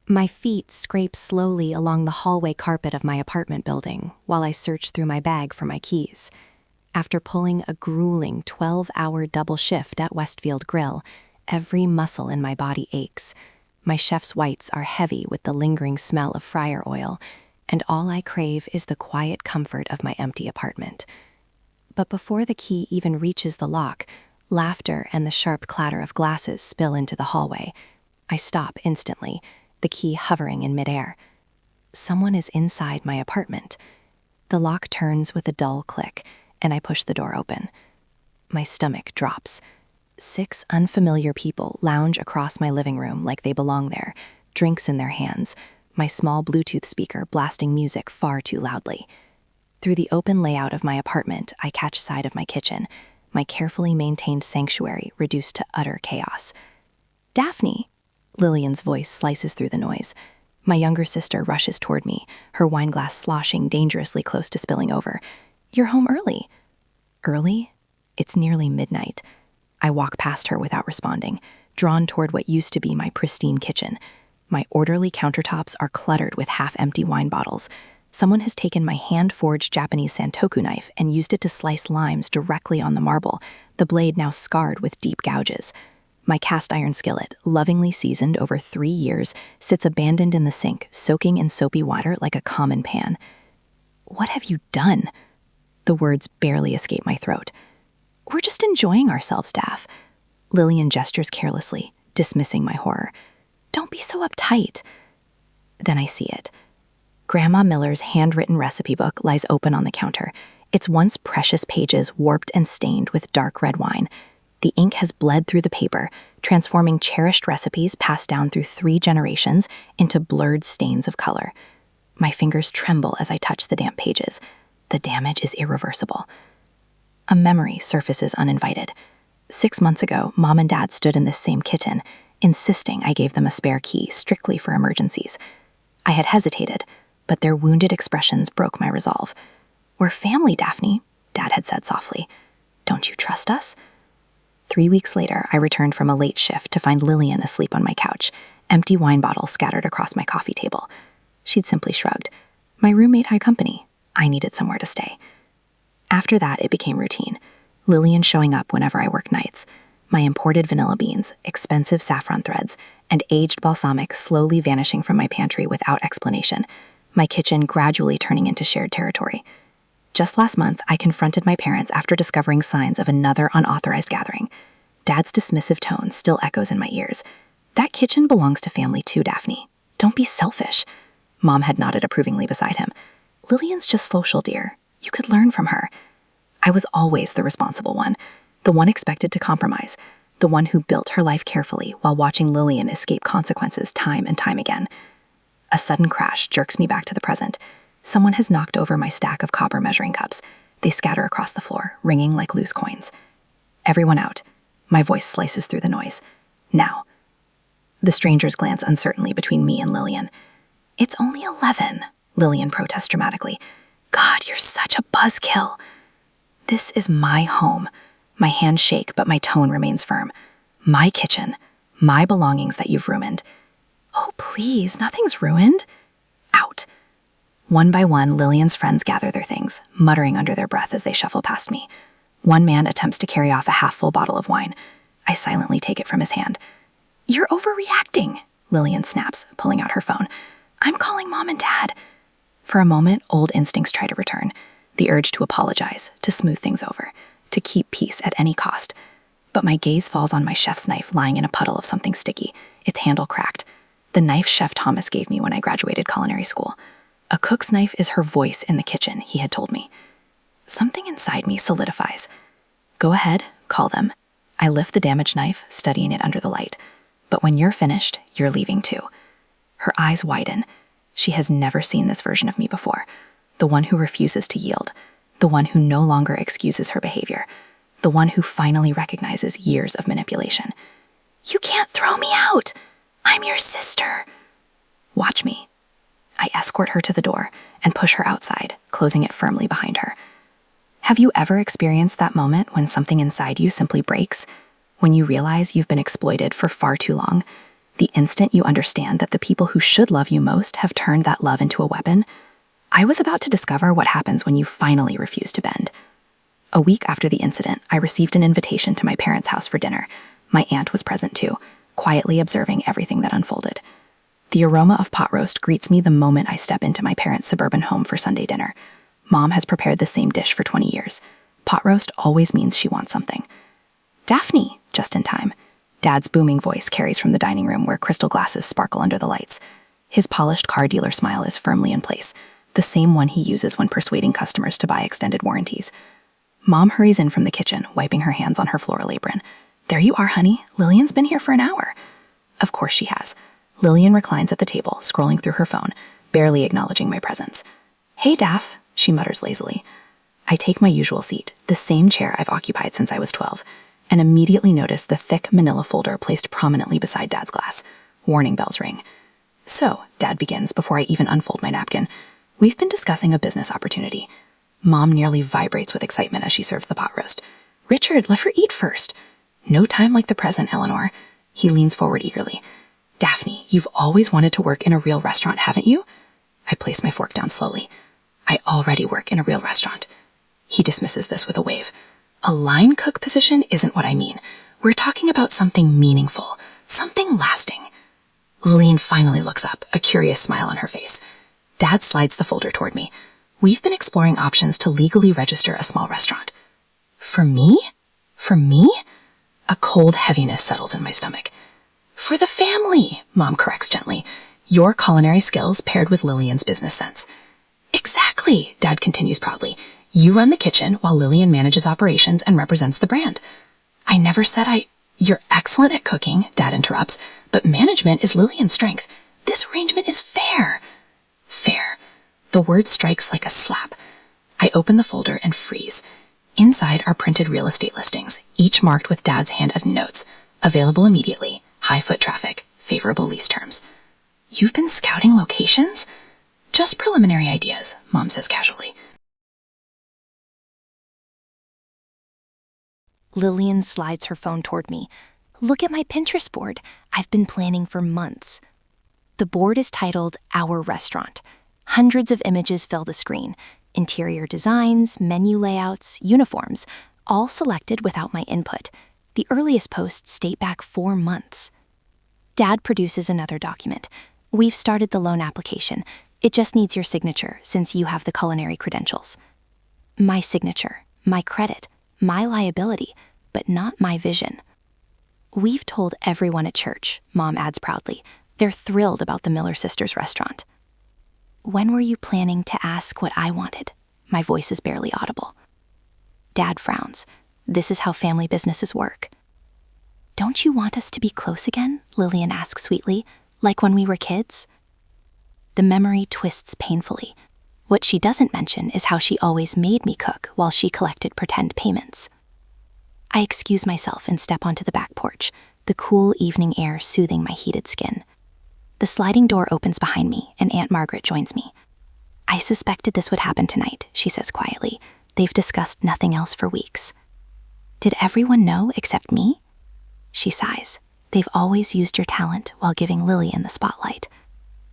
My feet scrape slowly along the hallway carpet of my apartment building while I search through my bag for my keys. After pulling a grueling 12-hour double shift at Westfield Grill, every muscle in my body aches. My chef's whites are heavy with the lingering smell of fryer oil, and all I crave is the quiet comfort of my empty apartment. But before the key even reaches the lock, laughter and the sharp clatter of glasses spill into the hallway. I stop instantly, the key hovering in midair. Someone is inside my apartment. The lock turns with a dull click, and I push the door open. My stomach drops. 6 unfamiliar people lounge across my living room like they belong there, drinks in their hands, my small Bluetooth speaker blasting music far too loudly. Through the open layout of my apartment, I catch sight of my kitchen, my carefully maintained sanctuary reduced to utter chaos. "Daphne!" Lillian's voice slices through the noise. My younger sister rushes toward me, her wine glass sloshing dangerously close to spilling over. "You're home early." "Early?" It's nearly midnight. I walk past her without responding, drawn toward what used to be my pristine kitchen. My orderly countertops are cluttered with half-empty wine bottles. Someone has taken my hand-forged Japanese santoku knife and used it to slice limes directly on the marble, the blade now scarred with deep gouges. My cast-iron skillet, lovingly seasoned over 3 years, sits abandoned in the sink, soaking in soapy water like a common pan. "What have you done?" The words barely escape my throat. "We're just enjoying ourselves, Daph." Lillian gestures carelessly, dismissing my horror. "Don't be so uptight." Then I see it. Grandma Miller's handwritten recipe book lies open on the counter, its once precious pages warped and stained with dark red wine. The ink has bled through the paper, transforming cherished recipes passed down through 3 generations into blurred stains of color. My fingers tremble as I touch the damp pages. The damage is irreversible. A memory surfaces uninvited. 6 months ago, Mom and Dad stood in this same kitchen, insisting I gave them a spare key strictly for emergencies. I had hesitated, but their wounded expressions broke my resolve. "We're family, Daphne," Dad had said softly. "Don't you trust us?" 3 weeks later, I returned from a late shift to find Lillian asleep on my couch, empty wine bottles scattered across my coffee table. She'd simply shrugged. My roommate had company. I needed somewhere to stay. After that, it became routine. Lillian showing up whenever I worked nights. My imported vanilla beans, expensive saffron threads, and aged balsamic slowly vanishing from my pantry without explanation. My kitchen gradually turning into shared territory. Just last month, I confronted my parents after discovering signs of another unauthorized gathering. Dad's dismissive tone still echoes in my ears. "That kitchen belongs to family too, Daphne. Don't be selfish." Mom had nodded approvingly beside him. "Lillian's just social, dear. You could learn from her." I was always the responsible one, the one expected to compromise, the one who built her life carefully while watching Lillian escape consequences time and time again. A sudden crash jerks me back to the present. Someone has knocked over my stack of copper measuring cups. They scatter across the floor, ringing like loose coins. "Everyone out." My voice slices through the noise. "Now." The strangers glance uncertainly between me and Lillian. "It's only 11, Lillian protests dramatically. "God, you're such a buzzkill." "This is my home." My hands shake, but my tone remains firm. "My kitchen. My belongings that you've ruined." "Oh, please, nothing's ruined." "Out." One by one, Lillian's friends gather their things, muttering under their breath as they shuffle past me. One man attempts to carry off a half-full bottle of wine. I silently take it from his hand. "You're overreacting," Lillian snaps, pulling out her phone. "I'm calling Mom and Dad." For a moment, old instincts try to return. The urge to apologize, to smooth things over, to keep peace at any cost. But my gaze falls on my chef's knife lying in a puddle of something sticky, its handle cracked. The knife Chef Thomas gave me when I graduated culinary school. A cook's knife is her voice in the kitchen, he had told me. Something inside me solidifies. "Go ahead, call them." I lift the damaged knife, studying it under the light. "But when you're finished, you're leaving too." Her eyes widen. She has never seen this version of me before. The one who refuses to yield. The one who no longer excuses her behavior. The one who finally recognizes years of manipulation. "You can't throw me out! I'm your sister." "Watch me." I escort her to the door and push her outside, closing it firmly behind her. Have you ever experienced that moment when something inside you simply breaks? When you realize you've been exploited for far too long? The instant you understand that the people who should love you most have turned that love into a weapon, I was about to discover what happens when you finally refuse to bend. A week after the incident, I received an invitation to my parents' house for dinner. My aunt was present too, quietly observing everything that unfolded. The aroma of pot roast greets me the moment I step into my parents' suburban home for Sunday dinner. Mom has prepared the same dish for 20 years. Pot roast always means she wants something. Daphne, just in time. Dad's booming voice carries from the dining room where crystal glasses sparkle under the lights. His polished car dealer smile is firmly in place, the same one he uses when persuading customers to buy extended warranties. Mom hurries in from the kitchen, wiping her hands on her floral apron. There you are, honey. Lillian's been here for an hour. Of course she has. Lillian reclines at the table, scrolling through her phone, barely acknowledging my presence. Hey, Daph, she mutters lazily. I take my usual seat, the same chair I've occupied since I was 12, and immediately notice the thick manila folder placed prominently beside Dad's glass. Warning bells ring. So, Dad begins before I even unfold my napkin. We've been discussing a business opportunity. Mom nearly vibrates with excitement as she serves the pot roast. Richard, let her eat first. No time like the present, Eleanor. He leans forward eagerly. Daphne, you've always wanted to work in a real restaurant, haven't you? I place my fork down slowly. I already work in a real restaurant. He dismisses this with a wave. A line cook position isn't what I mean. We're talking about something meaningful, something lasting. Lillian finally looks up, a curious smile on her face. Dad slides the folder toward me. We've been exploring options to legally register a small restaurant. For me? For me? A cold heaviness settles in my stomach. For the family, Mom corrects gently. Your culinary skills paired with Lillian's business sense. Exactly, Dad continues proudly. You run the kitchen while Lillian manages operations and represents the brand. I never said You're excellent at cooking, Dad interrupts, but management is Lillian's strength. This arrangement is fair. Fair. The word strikes like a slap. I open the folder and freeze. Inside are printed real estate listings, each marked with Dad's handwritten notes. Available immediately, high foot traffic, favorable lease terms. You've been scouting locations? Just preliminary ideas, Mom says casually. Lillian slides her phone toward me. Look at my Pinterest board. I've been planning for months. The board is titled Our Restaurant. Hundreds of images fill the screen. Interior designs, menu layouts, uniforms, all selected without my input. The earliest posts date back 4 months. Dad produces another document. We've started the loan application. It just needs your signature since you have the culinary credentials. My signature, my credit, my liability, but not my vision. We've told everyone at church, Mom adds proudly. They're thrilled about the Miller Sisters restaurant. When were you planning to ask what I wanted? My voice is barely audible. Dad frowns. This is how family businesses work. Don't you want us to be close again? Lillian asks sweetly, like when we were kids? The memory twists painfully. What she doesn't mention is how she always made me cook while she collected pretend payments. I excuse myself and step onto the back porch, the cool evening air soothing my heated skin. The sliding door opens behind me, and Aunt Margaret joins me. I suspected this would happen tonight, she says quietly. They've discussed nothing else for weeks. Did everyone know except me? She sighs. They've always used your talent while giving Lillian the spotlight.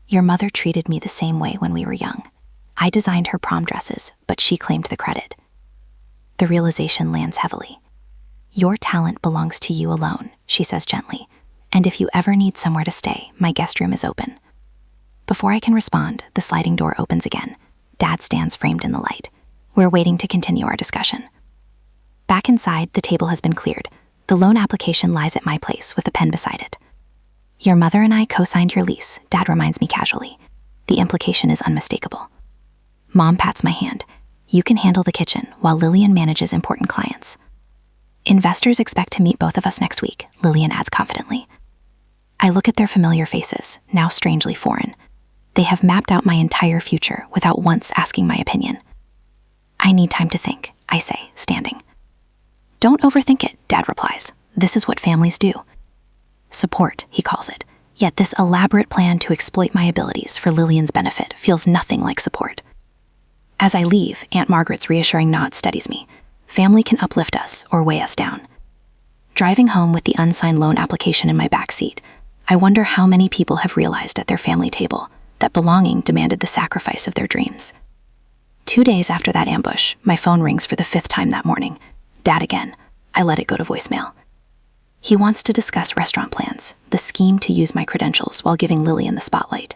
Your mother treated me the same way when we were young. I designed her prom dresses, but she claimed the credit. The realization lands heavily. Your talent belongs to you alone, she says gently. And if you ever need somewhere to stay, my guest room is open. Before I can respond, the sliding door opens again. Dad stands framed in the light. We're waiting to continue our discussion. Back inside, the table has been cleared. The loan application lies at my place with a pen beside it. Your mother and I co-signed your lease, Dad reminds me casually. The implication is unmistakable. Mom pats my hand. You can handle the kitchen while Lillian manages important clients. Investors expect to meet both of us next week, Lillian adds confidently. I look at their familiar faces, now strangely foreign. They have mapped out my entire future without once asking my opinion. I need time to think, I say, standing. Don't overthink it, Dad replies. This is what families do. Support, he calls it. Yet this elaborate plan to exploit my abilities for Lillian's benefit feels nothing like support. As I leave, Aunt Margaret's reassuring nod steadies me. Family can uplift us or weigh us down. Driving home with the unsigned loan application in my backseat, I wonder how many people have realized at their family table that belonging demanded the sacrifice of their dreams. 2 days after that ambush, my phone rings for the 5th time that morning. Dad again. I let it go to voicemail. He wants to discuss restaurant plans, the scheme to use my credentials while giving Lillian the spotlight.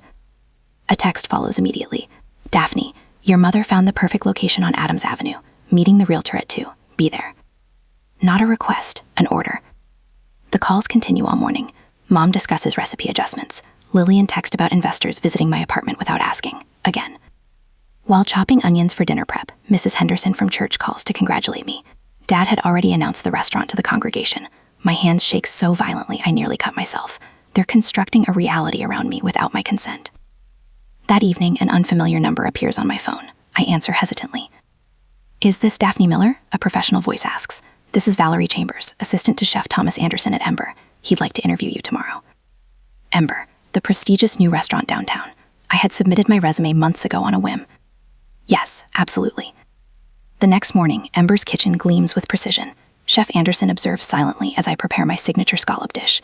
A text follows immediately. Daphne, your mother found the perfect location on Adams Avenue. Meeting the realtor at 2. Be there. Not a request, an order. The calls continue all morning. Mom discusses recipe adjustments. Lillian texts about investors visiting my apartment without asking. Again. While chopping onions for dinner prep, Mrs. Henderson from church calls to congratulate me. Dad had already announced the restaurant to the congregation. My hands shake so violently I nearly cut myself. They're constructing a reality around me without my consent. That evening, an unfamiliar number appears on my phone. I answer hesitantly. Is this Daphne Miller? A professional voice asks. This is Valerie Chambers, assistant to Chef Thomas Anderson at Ember. He'd like to interview you tomorrow. Ember, the prestigious new restaurant downtown. I had submitted my resume months ago on a whim. Yes, absolutely. The next morning, Ember's kitchen gleams with precision. Chef Anderson observes silently as I prepare my signature scallop dish.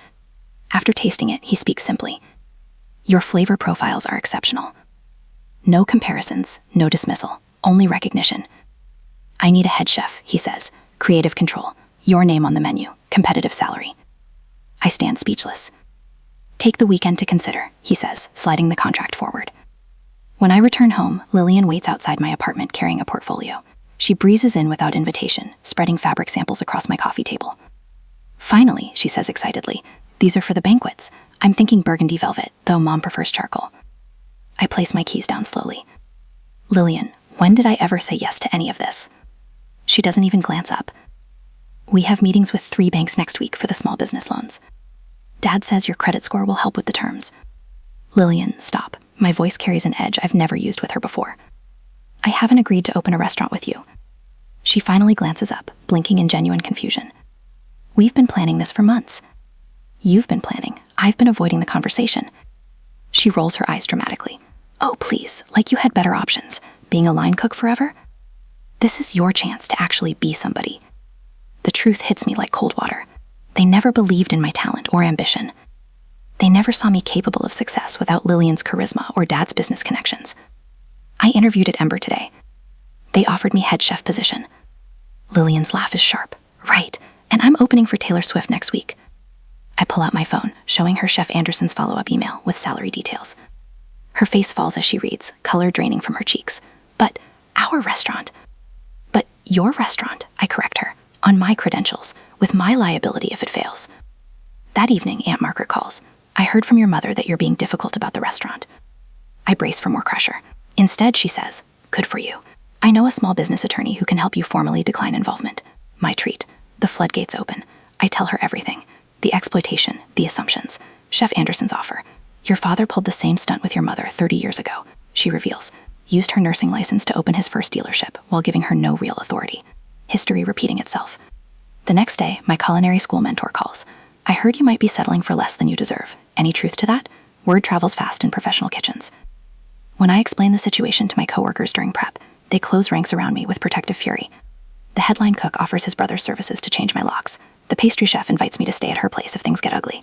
After tasting it, he speaks simply. Your flavor profiles are exceptional. No comparisons, no dismissal, only recognition. I need a head chef, he says. Creative control, your name on the menu, competitive salary. I stand speechless. Take the weekend to consider, he says, sliding the contract forward. When I return home, Lillian waits outside my apartment carrying a portfolio. She breezes in without invitation, spreading fabric samples across my coffee table. Finally, she says excitedly, these are for the banquets. I'm thinking burgundy velvet, though Mom prefers charcoal. I place my keys down slowly. Lillian, when did I ever say yes to any of this? She doesn't even glance up. We have meetings with 3 banks next week for the small business loans. Dad says your credit score will help with the terms. Lillian, stop. My voice carries an edge I've never used with her before. I haven't agreed to open a restaurant with you. She finally glances up, blinking in genuine confusion. We've been planning this for months. You've been planning. I've been avoiding the conversation. She rolls her eyes dramatically. Oh, please, like you had better options. Being a line cook forever? This is your chance to actually be somebody. The truth hits me like cold water. They never believed in my talent or ambition. They never saw me capable of success without Lillian's charisma or Dad's business connections. I interviewed at Ember today. They offered me head chef position. Lillian's laugh is sharp. Right, and I'm opening for Taylor Swift next week. I pull out my phone, showing her Chef Anderson's follow-up email with salary details. Her face falls as she reads, color draining from her cheeks. But our restaurant. But your restaurant, I correct her, on my credentials, with my liability if it fails. That evening, Aunt Margaret calls. I heard from your mother that you're being difficult about the restaurant. I brace for more pressure. Instead, she says, good for you. I know a small business attorney who can help you formally decline involvement. My treat. The floodgates open. I tell her everything. The exploitation, the assumptions. Chef Anderson's offer. Your father pulled the same stunt with your mother 30 years ago, she reveals. Used her nursing license to open his first dealership while giving her no real authority. History repeating itself. The next day, my culinary school mentor calls. I heard you might be settling for less than you deserve. Any truth to that? Word travels fast in professional kitchens. When I explain the situation to my coworkers during prep, they close ranks around me with protective fury. The headline cook offers his brother's services to change my locks. The pastry chef invites me to stay at her place if things get ugly.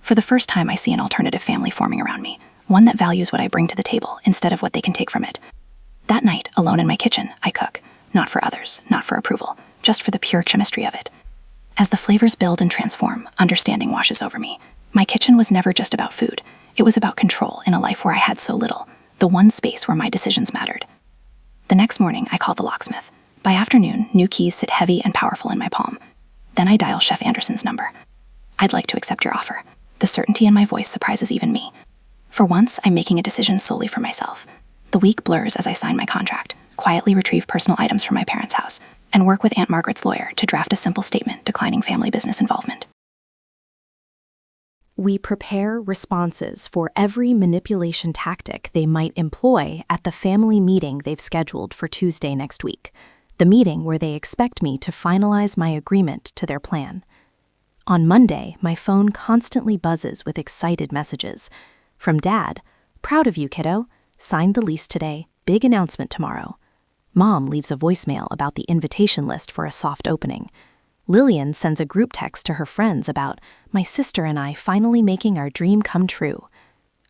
For the first time, I see an alternative family forming around me, one that values what I bring to the table instead of what they can take from it. That night, alone in my kitchen, I cook. Not for others, not for approval, just for the pure chemistry of it. As the flavors build and transform, understanding washes over me. My kitchen was never just about food. It was about control in a life where I had so little, the one space where my decisions mattered. The next morning, I call the locksmith. By afternoon, new keys sit heavy and powerful in my palm. Then I dial Chef Anderson's number. I'd like to accept your offer. The certainty in my voice surprises even me. For once, I'm making a decision solely for myself. The week blurs as I sign my contract, quietly retrieve personal items from my parents' house, and work with Aunt Margaret's lawyer to draft a simple statement declining family business involvement. We prepare responses for every manipulation tactic they might employ at the family meeting they've scheduled for Tuesday next week, the meeting where they expect me to finalize my agreement to their plan. On Monday, my phone constantly buzzes with excited messages. From Dad, proud of you, kiddo. Signed the lease today. Big announcement tomorrow. Mom leaves a voicemail about the invitation list for a soft opening. Lillian sends a group text to her friends about my sister and I finally making our dream come true.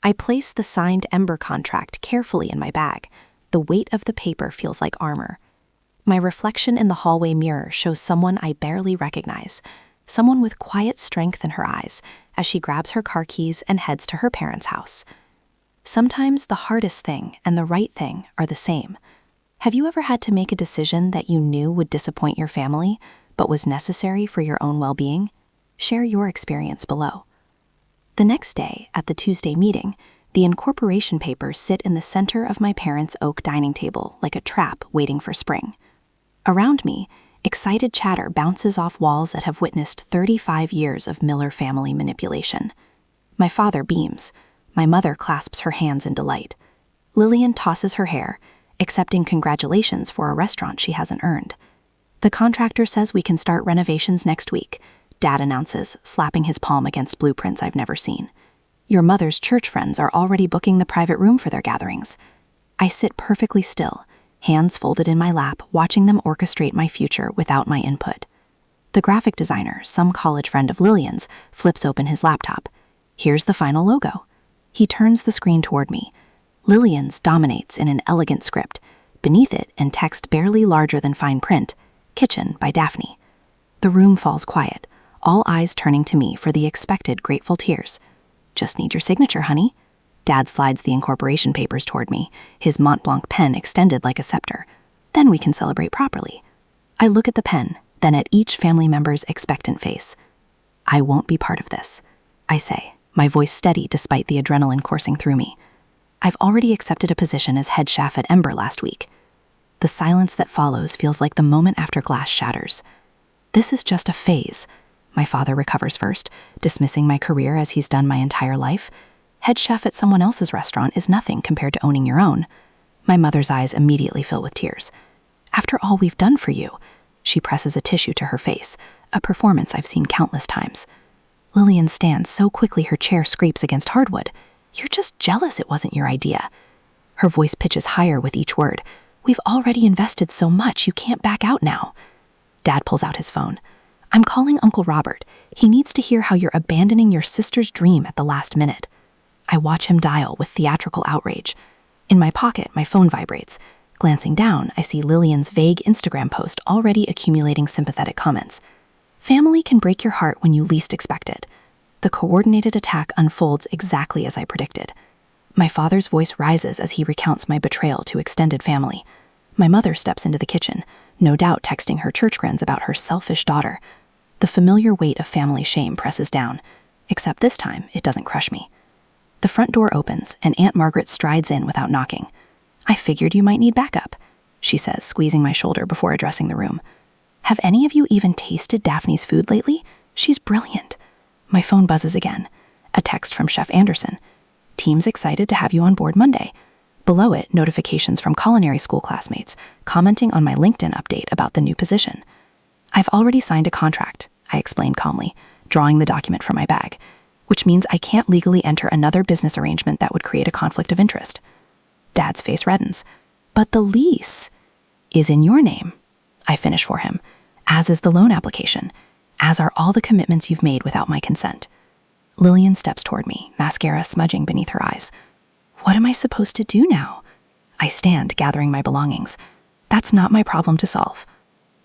I place the signed Ember contract carefully in my bag. The weight of the paper feels like armor. My reflection in the hallway mirror shows someone I barely recognize, someone with quiet strength in her eyes as she grabs her car keys and heads to her parents' house. Sometimes the hardest thing and the right thing are the same. Have you ever had to make a decision that you knew would disappoint your family, but was necessary for your own well-being? Share your experience below. The next day, at the Tuesday meeting, the incorporation papers sit in the center of my parents' oak dining table like a trap waiting for spring. Around me, excited chatter bounces off walls that have witnessed 35 years of Miller family manipulation. My father beams. My mother clasps her hands in delight. Lillian tosses her hair, accepting congratulations for a restaurant she hasn't earned. The contractor says we can start renovations next week, Dad announces, slapping his palm against blueprints I've never seen. Your mother's church friends are already booking the private room for their gatherings. I sit perfectly still, hands folded in my lap, watching them orchestrate my future without my input. The graphic designer, some college friend of Lillian's, flips open his laptop. Here's the final logo. He turns the screen toward me. Lillian's dominates in an elegant script. Beneath it, in text barely larger than fine print, Kitchen by Daphne. The room falls quiet, all eyes turning to me for the expected grateful tears. Just need your signature, honey. Dad slides the incorporation papers toward me, his Mont Blanc pen extended like a scepter. Then we can celebrate properly. I look at the pen, then at each family member's expectant face. I won't be part of this, I say, my voice steady despite the adrenaline coursing through me. I've already accepted a position as head chef at Ember last week. The silence that follows feels like the moment after glass shatters. This is just a phase. My father recovers first, dismissing my career as he's done my entire life. Head chef at someone else's restaurant is nothing compared to owning your own. My mother's eyes immediately fill with tears. After all we've done for you, she presses a tissue to her face, a performance I've seen countless times. Lillian stands so quickly her chair scrapes against hardwood. You're just jealous it wasn't your idea. Her voice pitches higher with each word. We've already invested so much, you can't back out now. Dad pulls out his phone. I'm calling Uncle Robert. He needs to hear how you're abandoning your sister's dream at the last minute. I watch him dial with theatrical outrage. In my pocket, my phone vibrates. Glancing down, I see Lillian's vague Instagram post already accumulating sympathetic comments. Family can break your heart when you least expect it. The coordinated attack unfolds exactly as I predicted. My father's voice rises as he recounts my betrayal to extended family. My mother steps into the kitchen, no doubt texting her church friends about her selfish daughter. The familiar weight of family shame presses down, except this time it doesn't crush me. The front door opens and Aunt Margaret strides in without knocking. I figured you might need backup, she says, squeezing my shoulder before addressing the room. Have any of you even tasted Daphne's food lately? She's brilliant. My phone buzzes again. A text from Chef Anderson. Team's excited to have you on board Monday. Below it, notifications from culinary school classmates, commenting on my LinkedIn update about the new position. I've already signed a contract, I explained calmly, drawing the document from my bag, which means I can't legally enter another business arrangement that would create a conflict of interest. Dad's face reddens. But the lease is in your name, I finish for him, as is the loan application, as are all the commitments you've made without my consent. Lillian steps toward me, mascara smudging beneath her eyes. What am I supposed to do now? I stand, gathering my belongings. That's not my problem to solve.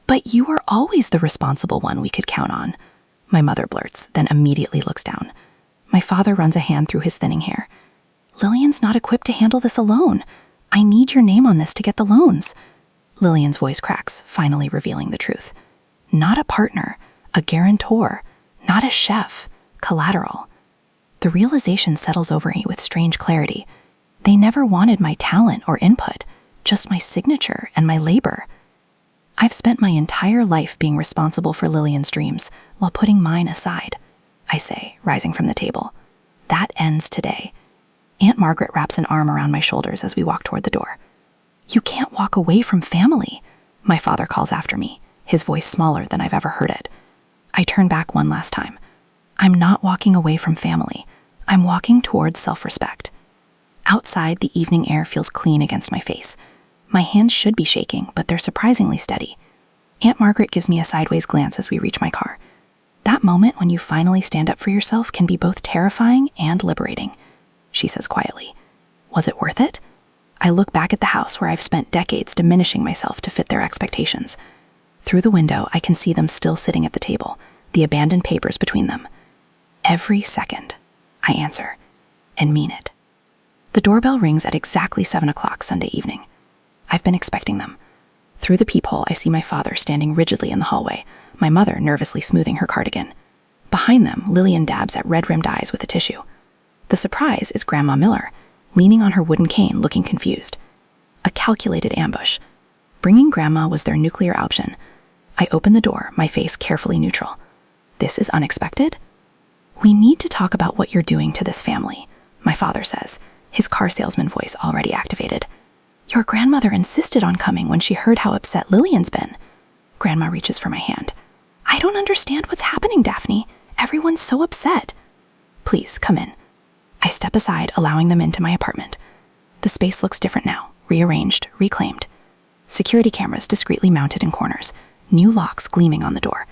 But you are always the responsible one we could count on, my mother blurts, then immediately looks down. My father runs a hand through his thinning hair. Lillian's not equipped to handle this alone. I need your name on this to get the loans. Lillian's voice cracks, finally revealing the truth. Not a partner, a guarantor, not a chef, collateral. The realization settles over me with strange clarity. They never wanted my talent or input, just my signature and my labor. I've spent my entire life being responsible for Lillian's dreams while putting mine aside, I say, rising from the table. That ends today. Aunt Margaret wraps an arm around my shoulders as we walk toward the door. You can't walk away from family, my father calls after me, his voice smaller than I've ever heard it. I turn back one last time. I'm not walking away from family. I'm walking towards self-respect. Outside, the evening air feels clean against my face. My hands should be shaking, but they're surprisingly steady. Aunt Margaret gives me a sideways glance as we reach my car. That moment when you finally stand up for yourself can be both terrifying and liberating, she says quietly. Was it worth it? I look back at the house where I've spent decades diminishing myself to fit their expectations. Through the window, I can see them still sitting at the table, the abandoned papers between them. Every second, I answer, and mean it. The doorbell rings at exactly 7 o'clock Sunday evening. I've been expecting them. Through the peephole, I see my father standing rigidly in the hallway, my mother nervously smoothing her cardigan. Behind them, Lillian dabs at red-rimmed eyes with a tissue. The surprise is Grandma Miller, leaning on her wooden cane looking confused. A calculated ambush. Bringing Grandma was their nuclear option. I open the door, my face carefully neutral. This is unexpected? We need to talk about what you're doing to this family, my father says, his car salesman voice already activated. Your grandmother insisted on coming when she heard how upset Lillian's been. Grandma reaches for my hand. I don't understand what's happening, Daphne. Everyone's so upset. Please, come in. I step aside, allowing them into my apartment. The space looks different now, rearranged, reclaimed. Security cameras discreetly mounted in corners, new locks gleaming on the door.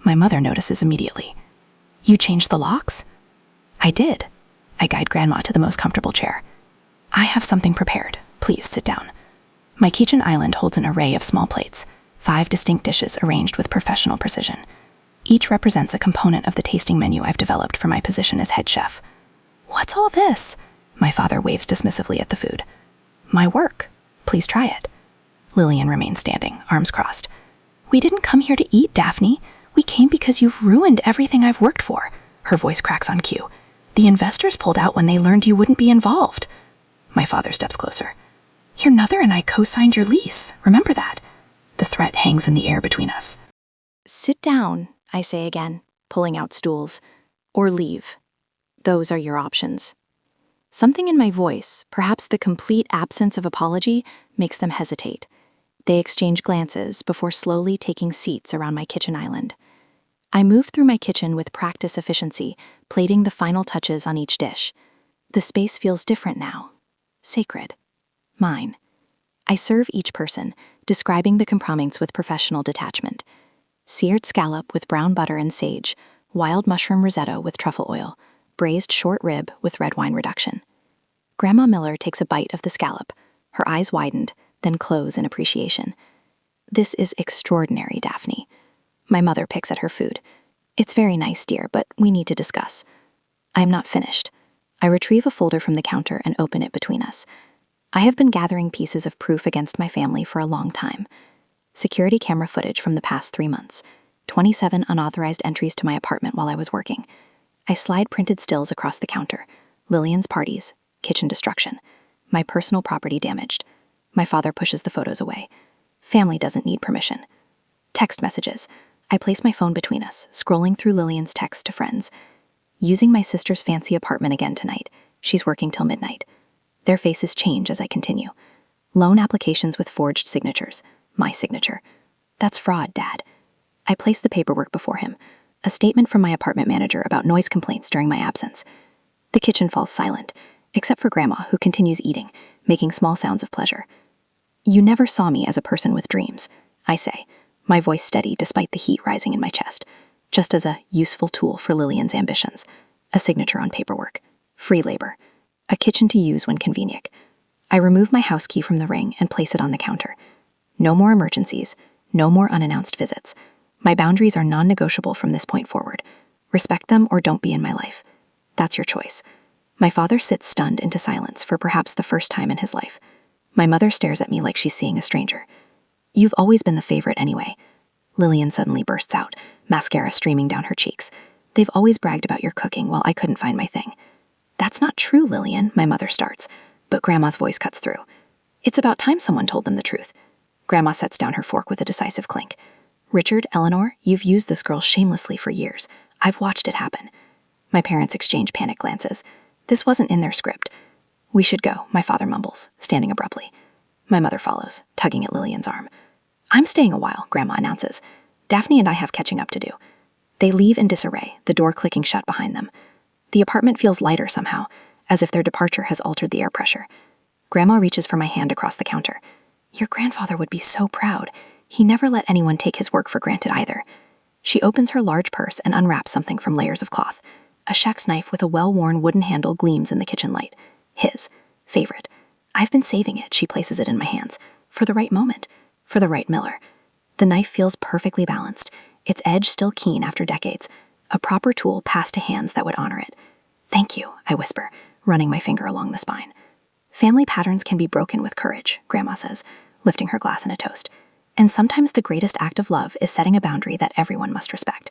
My mother notices immediately. You changed the locks? I did. I guide Grandma to the most comfortable chair. I have something prepared. Please sit down. My kitchen island holds an array of small plates, 5 distinct dishes arranged with professional precision. Each represents a component of the tasting menu I've developed for my position as head chef. What's all this? My father waves dismissively at the food. My work. Please try it. Lillian remains standing, arms crossed. We didn't come here to eat, Daphne. We came because you've ruined everything I've worked for. Her voice cracks on cue. The investors pulled out when they learned you wouldn't be involved. My father steps closer. Your mother and I co-signed your lease. Remember that. The threat hangs in the air between us. Sit down, I say again, pulling out stools. Or leave. Those are your options. Something in my voice, perhaps the complete absence of apology, makes them hesitate. They exchange glances before slowly taking seats around my kitchen island. I move through my kitchen with practice efficiency, plating the final touches on each dish. The space feels different now. Sacred. Mine. I serve each person, describing the compromise with professional detachment. Seared scallop with brown butter and sage, wild mushroom risotto with truffle oil, braised short rib with red wine reduction. Grandma Miller takes a bite of the scallop, her eyes widened, then close in appreciation. This is extraordinary, Daphne. My mother picks at her food. It's very nice, dear, but we need to discuss. I am not finished. I retrieve a folder from the counter and open it between us. I have been gathering pieces of proof against my family for a long time. Security camera footage from the past 3 months. 27 unauthorized entries to my apartment while I was working. I slide printed stills across the counter. Lillian's parties, kitchen destruction. My personal property damaged. My father pushes the photos away. Family doesn't need permission. Text messages. I place my phone between us, scrolling through Lillian's texts to friends. Using my sister's fancy apartment again tonight. She's working till midnight. Their faces change as I continue. Loan applications with forged signatures. My signature. That's fraud, Dad. I place the paperwork before him. A statement from my apartment manager about noise complaints during my absence. The kitchen falls silent, except for Grandma, who continues eating, making small sounds of pleasure. You never saw me as a person with dreams, I say, my voice steady despite the heat rising in my chest, just as a useful tool for Lillian's ambitions. A signature on paperwork. Free labor. A kitchen to use when convenient. I remove my house key from the ring and place it on the counter. No more emergencies. No more unannounced visits. My boundaries are non-negotiable from this point forward. Respect them or don't be in my life. That's your choice. My father sits stunned into silence for perhaps the first time in his life. My mother stares at me like she's seeing a stranger. You've always been the favorite anyway. Lillian suddenly bursts out, mascara streaming down her cheeks. They've always bragged about your cooking while I couldn't find my thing. That's not true, Lillian, my mother starts, but Grandma's voice cuts through. It's about time someone told them the truth. Grandma sets down her fork with a decisive clink. Richard, Eleanor, you've used this girl shamelessly for years. I've watched it happen. My parents exchange panic glances. This wasn't in their script. We should go, my father mumbles, standing abruptly. My mother follows, tugging at Lillian's arm. I'm staying a while, Grandma announces. Daphne and I have catching up to do. They leave in disarray, the door clicking shut behind them. The apartment feels lighter somehow, as if their departure has altered the air pressure. Grandma reaches for my hand across the counter. Your grandfather would be so proud. He never let anyone take his work for granted either. She opens her large purse and unwraps something from layers of cloth. A chef's knife with a well-worn wooden handle gleams in the kitchen light. His favorite. I've been saving it, she places it in my hands. For the right moment. For the right Miller. The knife feels perfectly balanced, its edge still keen after decades. A proper tool passed to hands that would honor it. Thank you, I whisper, running my finger along the spine. Family patterns can be broken with courage, Grandma says, lifting her glass in a toast. And sometimes the greatest act of love is setting a boundary that everyone must respect.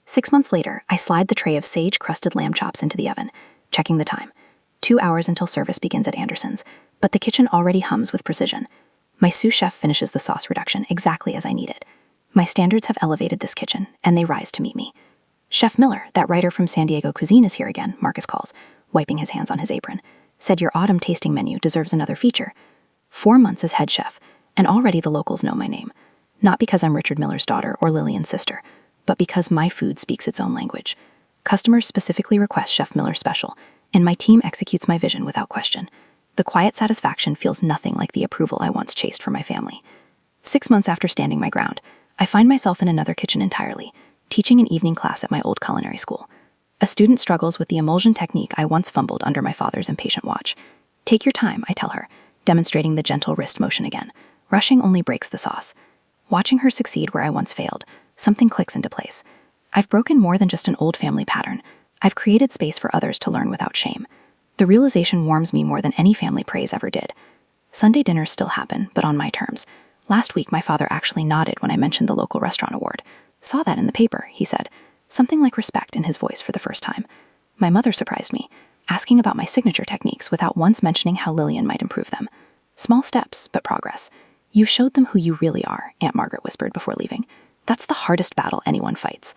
6 months later, I slide the tray of sage-crusted lamb chops into the oven, checking the time. 2 hours until service begins at Anderson's, but the kitchen already hums with precision. My sous chef finishes the sauce reduction exactly as I need it. My standards have elevated this kitchen, and they rise to meet me. Chef Miller, that writer from San Diego Cuisine, is here again, Marcus calls, wiping his hands on his apron. Said your autumn tasting menu deserves another feature. 4 months as head chef, and already the locals know my name. Not because I'm Richard Miller's daughter or Lillian's sister, but because my food speaks its own language. Customers specifically request Chef Miller's special, and my team executes my vision without question. The quiet satisfaction feels nothing like the approval I once chased for my family. 6 months after standing my ground, I find myself in another kitchen entirely, teaching an evening class at my old culinary school. A student struggles with the emulsion technique I once fumbled under my father's impatient watch. Take your time, I tell her, demonstrating the gentle wrist motion again. Rushing only breaks the sauce. Watching her succeed where I once failed, something clicks into place. I've broken more than just an old family pattern. I've created space for others to learn without shame. The realization warms me more than any family praise ever did. Sunday dinners still happen, but on my terms. Last week, my father actually nodded when I mentioned the local restaurant award. Saw that in the paper, he said, something like respect in his voice for the first time. My mother surprised me, asking about my signature techniques without once mentioning how Lillian might improve them. Small steps, but progress. You showed them who you really are, Aunt Margaret whispered before leaving. That's the hardest battle anyone fights.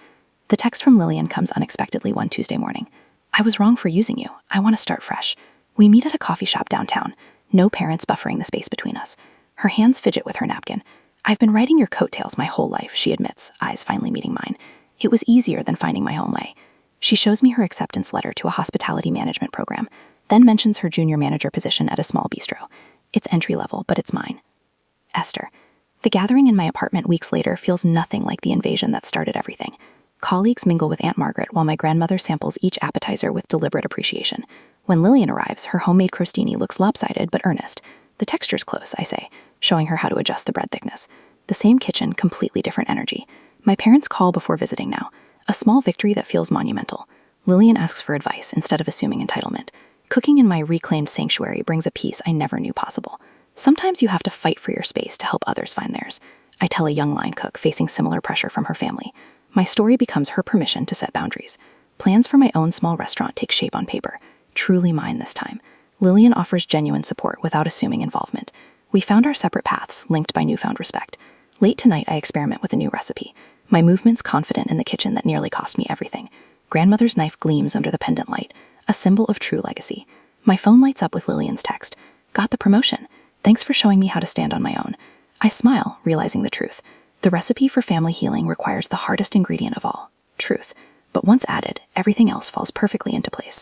The text from Lillian comes unexpectedly one Tuesday morning. I was wrong for using you. I want to start fresh. We meet at a coffee shop downtown. No parents buffering the space between us. Her hands fidget with her napkin. I've been riding your coattails my whole life, she admits, eyes finally meeting mine. It was easier than finding my own way. She shows me her acceptance letter to a hospitality management program, then mentions her junior manager position at a small bistro. It's entry level, but it's mine. Esther. The gathering in my apartment weeks later feels nothing like the invasion that started everything. Colleagues mingle with Aunt Margaret while my grandmother samples each appetizer with deliberate appreciation. When Lillian arrives, her homemade crostini looks lopsided but earnest. The texture's close, I say, showing her how to adjust the bread thickness. The same kitchen, completely different energy. My parents call before visiting now. A small victory that feels monumental. Lillian asks for advice instead of assuming entitlement. Cooking in my reclaimed sanctuary brings a peace I never knew possible. Sometimes you have to fight for your space to help others find theirs. I tell a young line cook facing similar pressure from her family. My story becomes her permission to set boundaries. Plans for my own small restaurant take shape on paper. Truly mine this time. Lillian offers genuine support without assuming involvement. We found our separate paths, linked by newfound respect. Late tonight, I experiment with a new recipe. My movements confident in the kitchen that nearly cost me everything. Grandmother's knife gleams under the pendant light, a symbol of true legacy. My phone lights up with Lillian's text. Got the promotion. Thanks for showing me how to stand on my own. I smile, realizing the truth. The recipe for family healing requires the hardest ingredient of all, truth. But once added, everything else falls perfectly into place.